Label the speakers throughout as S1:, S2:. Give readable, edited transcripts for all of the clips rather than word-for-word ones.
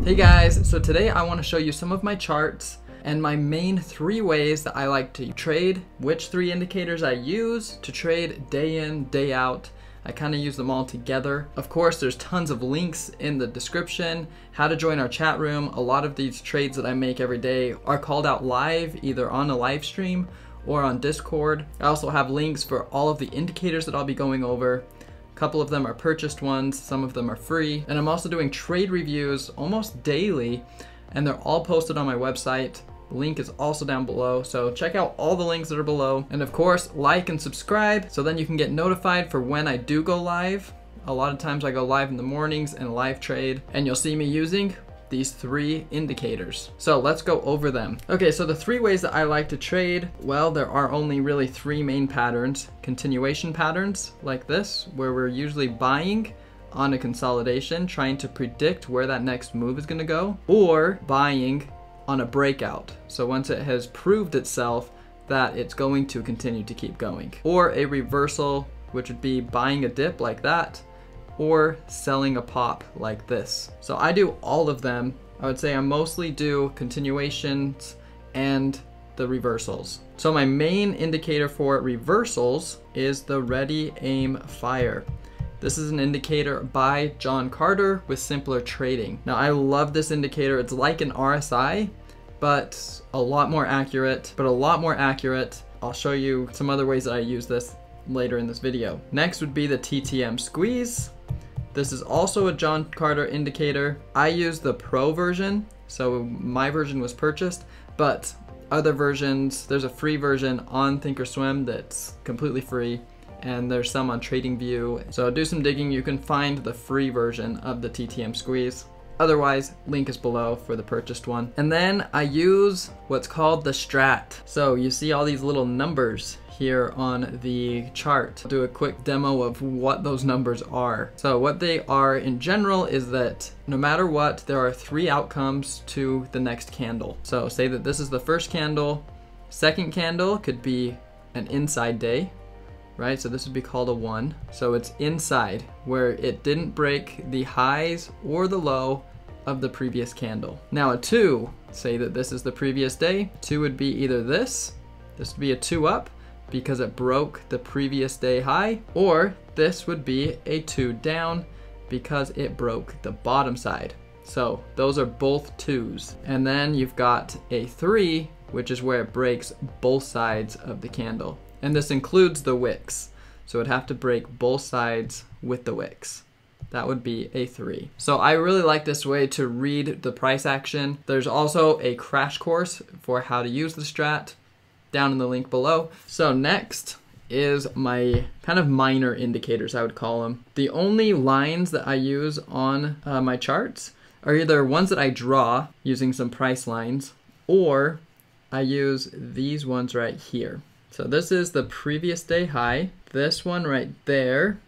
S1: Hey guys, so today I want to show you some of my charts and my main 3 ways that I like to trade, which 3 indicators I use to trade day in, day out. I kind of use them all together. Of course, there's tons of links in the description, how to join our chat room. A lot of these trades that I make every day are called out live, either on a live stream or on Discord. I also have links for all of the indicators that I'll be going over. A couple of them are purchased ones, some of them are free. And I'm also doing trade reviews almost daily, and they're all posted on my website. The link is also down below, so check out all the links that are below. And of course, like and subscribe so then you can get notified for when I do go live. A lot of times I go live in the mornings and live trade, and you'll see me using these 3 indicators. So let's go over them. Okay, so the 3 ways that I like to trade, well, there are only really 3 main patterns. Continuation patterns like this, where we're usually buying on a consolidation, trying to predict where that next move is gonna go, or buying on a breakout. So once it has proved itself that it's going to continue to keep going. Or a reversal, which would be buying a dip like that, or selling a pop like this. So I do all of them. I would say I mostly do continuations and the reversals. So my main indicator for reversals is the ready, aim, fire. This is an indicator by John Carter with Simpler Trading. Now I love this indicator. It's like an RSI, but a lot more accurate, I'll show you some other ways that I use this later in this video. Next would be the TTM Squeeze. This is also a John Carter indicator. I use the Pro version, so my version was purchased, but other versions, there's a free version on Thinkorswim that's completely free, and there's some on Tradingview. So do some digging, you can find the free version of the TTM Squeeze. Otherwise, link is below for the purchased one. And then I use what's called the Strat. So you see all these little numbers here on the chart. I'll do a quick demo of what those numbers are. So what they are in general is that no matter what, there are 3 outcomes to the next candle. So say that this is the first candle. Second candle could be an inside day, right? So this would be called a 1. So it's inside, where it didn't break the highs or the low of the previous candle. Now a 2, say that this is the previous day. 2 would be either this would be a 2 up because it broke the previous day high, or this would be a 2 down because it broke the bottom side. So those are both 2s. And then you've got a 3, which is where it breaks both sides of the candle. And this includes the wicks. So it'd have to break both sides with the wicks. That would be a 3. So I really like this way to read the price action. There's also a crash course for how to use the Strat down in the link below. So next is my kind of minor indicators, I would call them. The only lines that I use on my charts are either ones that I draw using some price lines, or I use these ones right here. So this is the previous day high. This one right there,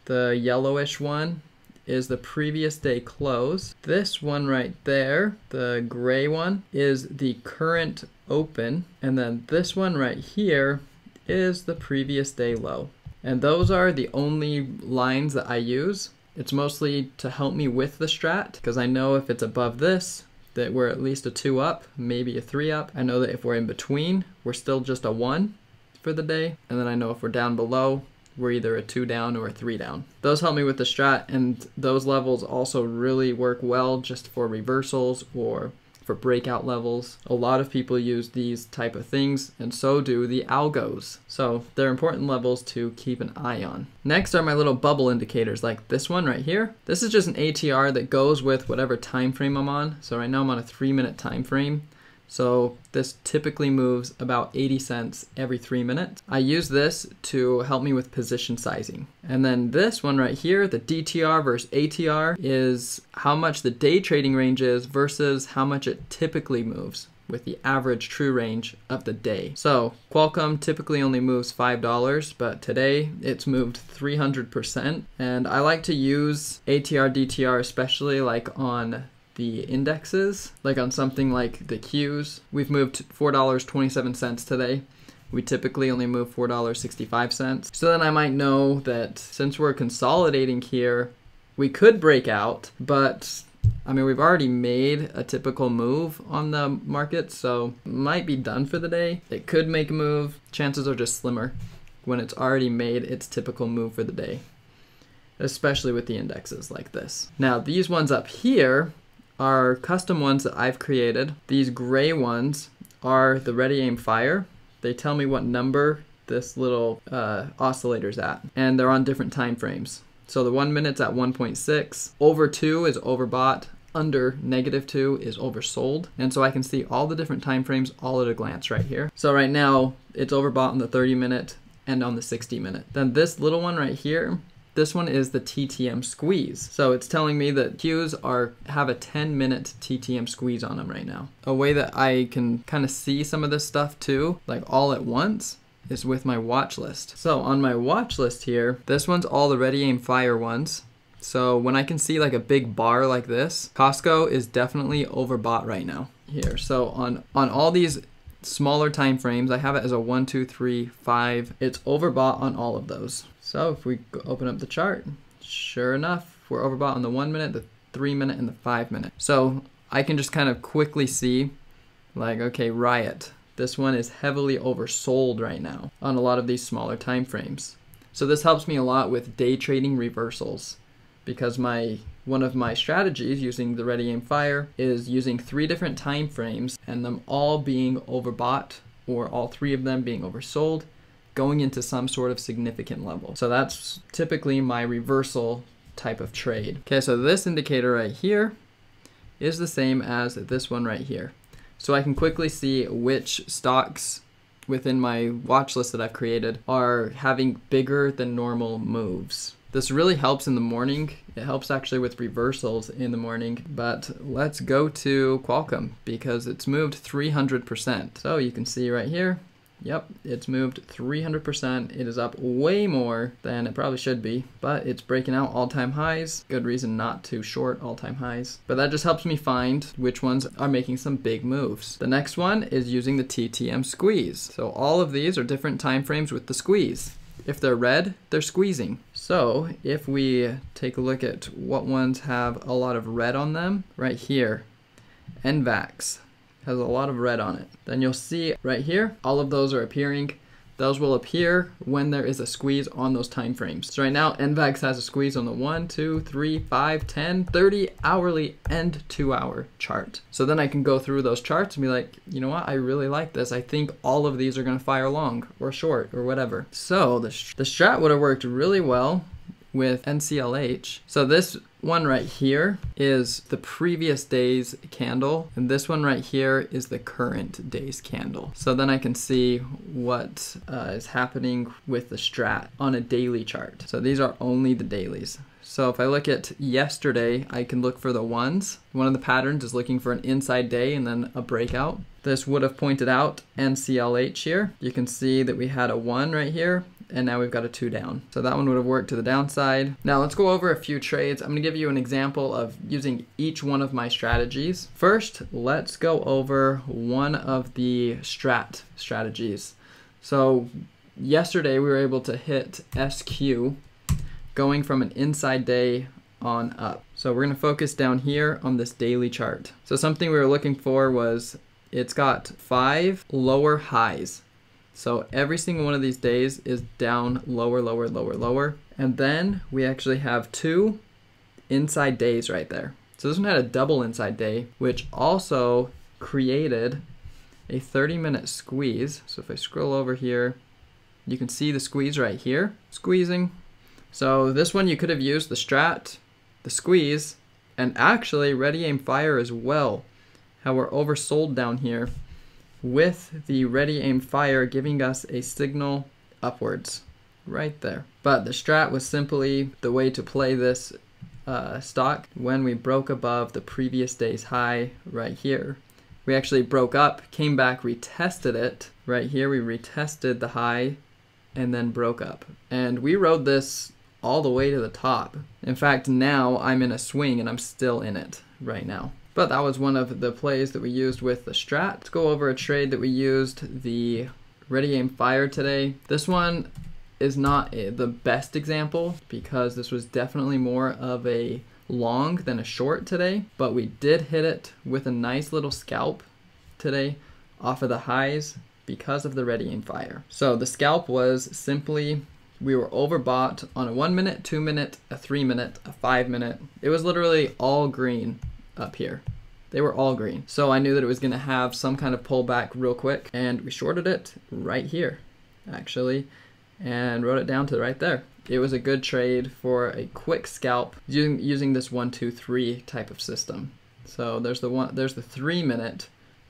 S1: the yellowish one, is the previous day close. This one right there, the gray one, is the current open. And then this one right here is the previous day low. And those are the only lines that I use. It's mostly to help me with the Strat, because I know if it's above this, that we're at least a 2 up, maybe a 3 up. I know that if we're in between, we're still just a 1 for the day. And then I know if we're down below, we're either a 2 down or a 3 down. Those help me with the Strat, and those levels also really work well just for reversals or for breakout levels. A lot of people use these type of things, and so do the algos. So they're important levels to keep an eye on. Next are my little bubble indicators, like this one right here. This is just an ATR that goes with whatever time frame I'm on. So right now I'm on a 3-minute time frame. So this typically moves about 80 cents every 3 minutes. I use this to help me with position sizing. And then this one right here, the DTR versus ATR, is how much the day trading range is versus how much it typically moves with the average true range of the day. So Qualcomm typically only moves $5, but today it's moved 300%. And I like to use ATR, DTR, especially like on the indexes, like on something like the Qs. We've moved $4.27 today. We typically only move $4.65. So then I might know that since we're consolidating here, we could break out, but I mean, we've already made a typical move on the market, so might be done for the day. It could make a move. Chances are just slimmer when it's already made its typical move for the day, especially with the indexes like this. Now, these ones up here are custom ones that I've created. These gray ones are the ready, aim, fire. They tell me what number this little oscillator's at, and they're on different time frames. So the 1 minute's at 1.6, over 2 is overbought, under -2 is oversold. And so I can see all the different time frames all at a glance right here. So right now it's overbought on the 30-minute and on the 60-minute. Then this little one right here, this one is the TTM Squeeze. So it's telling me that Qs have a 10-minute TTM Squeeze on them right now. A way that I can kind of see some of this stuff too, like all at once, is with my watch list. So on my watch list here, this one's all the ready, aim, fire ones. So when I can see like a big bar like this, Costco is definitely overbought right now here. So on all these smaller time frames, I have it as a 1, 2, 3, 5. It's overbought on all of those. So if we open up the chart, sure enough, we're overbought on the 1 minute, the 3 minute, and the 5 minute. So I can just kind of quickly see like, okay, Riot. This one is heavily oversold right now on a lot of these smaller time frames. So this helps me a lot with day trading reversals, because one of my strategies using the ready, aim, fire is using 3 different time frames and them all being overbought, or all 3 of them being oversold, going into some sort of significant level. So that's typically my reversal type of trade. Okay, so this indicator right here is the same as this one right here. So I can quickly see which stocks within my watch list that I've created are having bigger than normal moves. This really helps in the morning. It helps actually with reversals in the morning, but let's go to Qualcomm because it's moved 300%. So you can see right here, yep, it's moved 300%. It is up way more than it probably should be, but it's breaking out all-time highs. Good reason not to short all-time highs. But that just helps me find which ones are making some big moves. The next one is using the TTM Squeeze. So all of these are different time frames with the squeeze. If they're red, they're squeezing. So if we take a look at what ones have a lot of red on them, right here, NVAX has a lot of red on it. Then you'll see right here, all of those are appearing. Those will appear when there is a squeeze on those time frames. So right now, NVAX has a squeeze on the 1, 2, 3, 5, 10, 30 hourly and 2-hour chart. So then I can go through those charts and be like, you know what, I really like this. I think all of these are gonna fire long or short or whatever. So the strat would have worked really well with NCLH. So this one right here is the previous day's candle, and this one right here is the current day's candle. So then I can see what is happening with the strat on a daily chart. So these are only the dailies. So if I look at yesterday, I can look for the ones. One of the patterns is looking for an inside day and then a breakout. This would have pointed out NCLH here. You can see that we had a 1 right here, and now we've got a 2 down. So that one would have worked to the downside. Now let's go over a few trades. I'm gonna give you an example of using each one of my strategies. First, let's go over one of the strat strategies. So yesterday we were able to hit SQ going from an inside day on up. So we're gonna focus down here on this daily chart. So something we were looking for was, it's got 5 lower highs. So every single one of these days is down lower, lower, lower, lower. And then we actually have 2 inside days right there. So this one had a double inside day, which also created a 30-minute squeeze. So if I scroll over here, you can see the squeeze right here, squeezing. So this one you could have used the strat, the squeeze, and actually ready, aim, fire as well. How we're oversold down here, with the ready, aim, fire giving us a signal upwards right there. But the strat was simply the way to play this stock when we broke above the previous day's high right here. We actually broke up, came back, retested it. Right here we retested the high and then broke up. And we rode this all the way to the top. In fact, now I'm in a swing and I'm still in it right now. But that was one of the plays that we used with the strat. Let's go over a trade that we used, the ready, aim, fire today. This one is not the best example because this was definitely more of a long than a short today, but we did hit it with a nice little scalp today off of the highs because of the ready aim fire. So the scalp was simply, we were overbought on a 1 minute, 2 minute, a 3 minute, a 5 minute. It was literally all green up here. They were all green. So I knew that it was gonna have some kind of pullback real quick, and we shorted it right here, actually, and wrote it down to right there. It was a good trade for a quick scalp using this 1, 2, 3 type of system. So there's the 3 minute.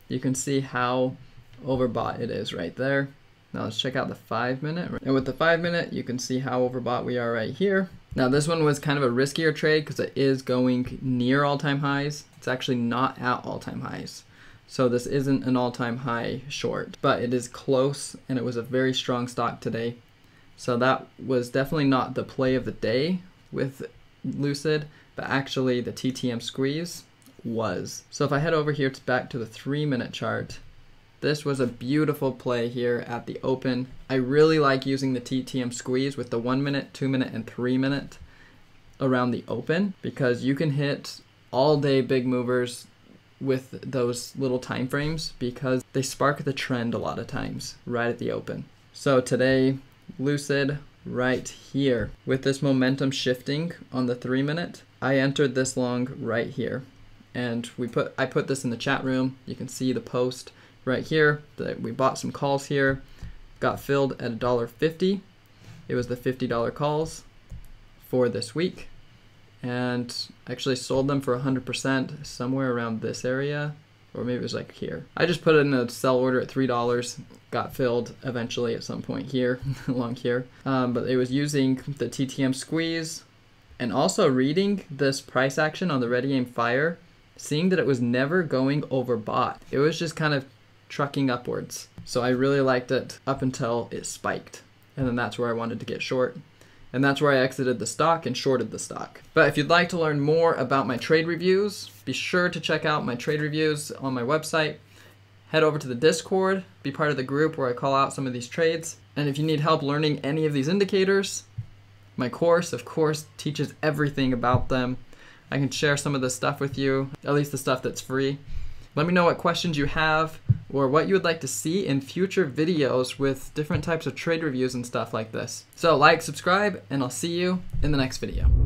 S1: You can see how overbought it is right there. Now let's check out the 5 minute. And with the 5 minute, you can see how overbought we are right here. Now this one was kind of a riskier trade because it is going near all-time highs. It's actually not at all-time highs. So this isn't an all-time high short, but it is close, and it was a very strong stock today. So that was definitely not the play of the day with Lucid, but actually the TTM Squeeze was. So if I head over here back to the 3 minute chart, this was a beautiful play here at the open. I really like using the TTM Squeeze with the 1 minute, 2 minute, and 3 minute around the open, because you can hit all day big movers with those little time frames because they spark the trend a lot of times right at the open. So today, Lucid right here with this momentum shifting on the 3 minute, I entered this long right here, and I put this in the chat room. You can see the post right here that we bought some calls here, got filled at $1.50. It was the $50 calls for this week, and actually sold them for 100% somewhere around this area, or maybe it was like here. I just put it in a sell order at $3, got filled eventually at some point here, along here. But it was using the TTM Squeeze and also reading this price action on the ready aim fire, seeing that it was never going overbought. It was just kind of trucking upwards. So I really liked it up until it spiked. And then that's where I wanted to get short. And that's where I exited the stock and shorted the stock. But if you'd like to learn more about my trade reviews, be sure to check out my trade reviews on my website. Head over to the Discord, be part of the group where I call out some of these trades. And if you need help learning any of these indicators, my course, of course, teaches everything about them. I can share some of the stuff with you, at least the stuff that's free. Let me know what questions you have or what you would like to see in future videos with different types of trade reviews and stuff like this. So like, subscribe, and I'll see you in the next video.